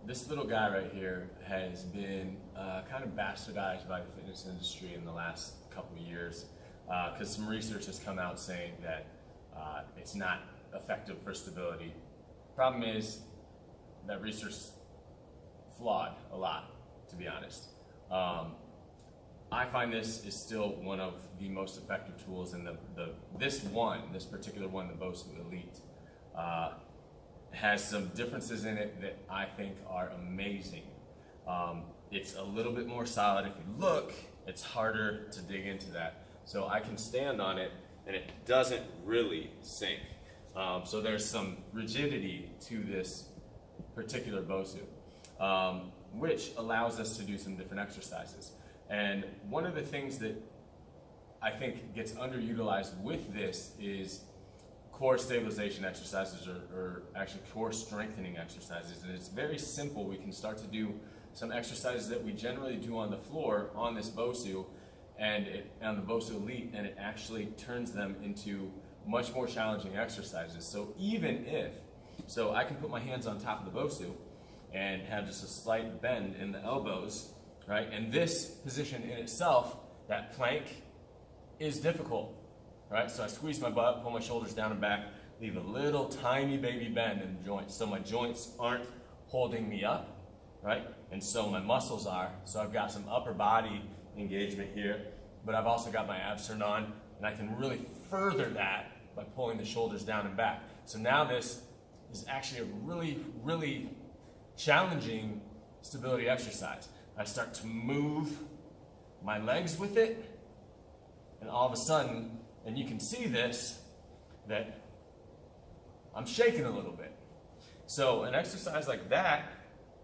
this little guy right here has been kind of bastardized by the fitness industry in the last couple of years because some research has come out saying that it's not effective for stability. Problem is that research is flawed a lot, to be honest. I find this is still one of the most effective tools, and this particular one, the Bosu Elite, has some differences in it that I think are amazing. It's a little bit more solid. If you look, it's harder to dig into that. So I can stand on it and it doesn't really sink. So there's some rigidity to this particular Bosu, which allows us to do some different exercises. And one of the things that I think gets underutilized with this is core stabilization exercises, or actually core strengthening exercises. And it's very simple. We can start to do some exercises that we generally do on the floor on this Bosu and on the Bosu Elite, and it actually turns them into much more challenging exercises. So so I can put my hands on top of the Bosu and have just a slight bend in the elbows, right? And this position in itself, that plank, is difficult, right? So I squeeze my butt, pull my shoulders down and back, leave a little tiny baby bend in the joints. So my joints aren't holding me up, right? And so my muscles are. So I've got some upper body engagement here, but I've also got my abs turned on, and I can really further that by pulling the shoulders down and back. So now this is actually a really, really challenging stability exercise. I start to move my legs with it, and all of a sudden, and you can see this, that I'm shaking a little bit. So an exercise like that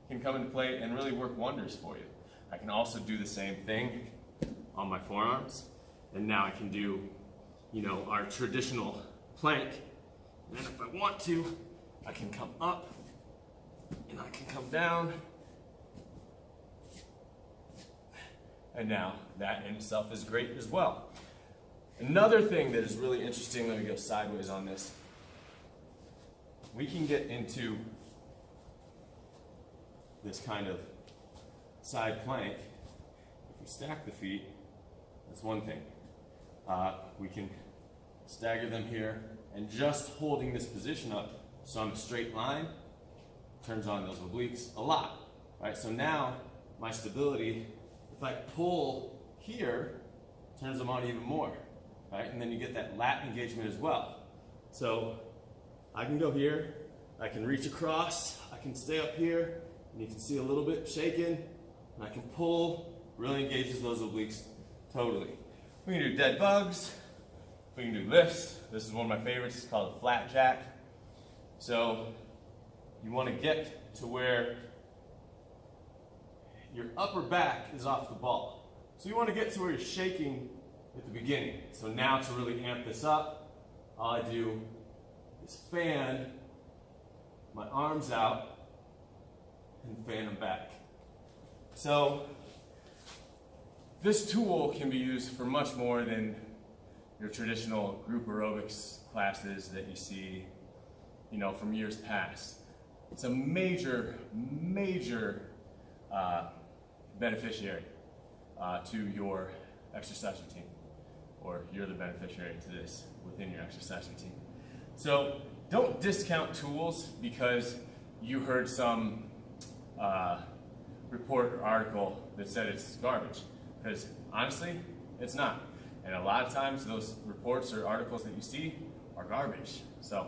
can come into play and really work wonders for you. I can also do the same thing on my forearms, and now I can do, our traditional plank. And then if I want to, I can come up and I can come down. And now that in itself is great as well. Another thing that is really interesting, let me go sideways on this. We can get into this kind of side plank. If we stack the feet, that's one thing. We can stagger them here, and just holding this position up so I'm a straight line turns on those obliques a lot, right? So now my stability, if I pull here, turns them on even more, right? And then you get that lat engagement as well. So I can go here, I can reach across, I can stay up here, and you can see a little bit shaking, and I can pull, really engages those obliques totally. We can do dead bugs, we can do lifts. This is one of my favorites, it's called a flat jack. So you want to get to where your upper back is off the ball. So you want to get to where you're shaking at the beginning. So now to really amp this up, all I do is fan my arms out and fan them back. So this tool can be used for much more than your traditional group aerobics classes that you see, from years past. It's a major beneficiary to your exercise routine, or you're the beneficiary to this within your exercise routine. So don't discount tools because you heard some report or article that said it's garbage, because honestly, it's not. And a lot of times those reports or articles that you see are garbage. So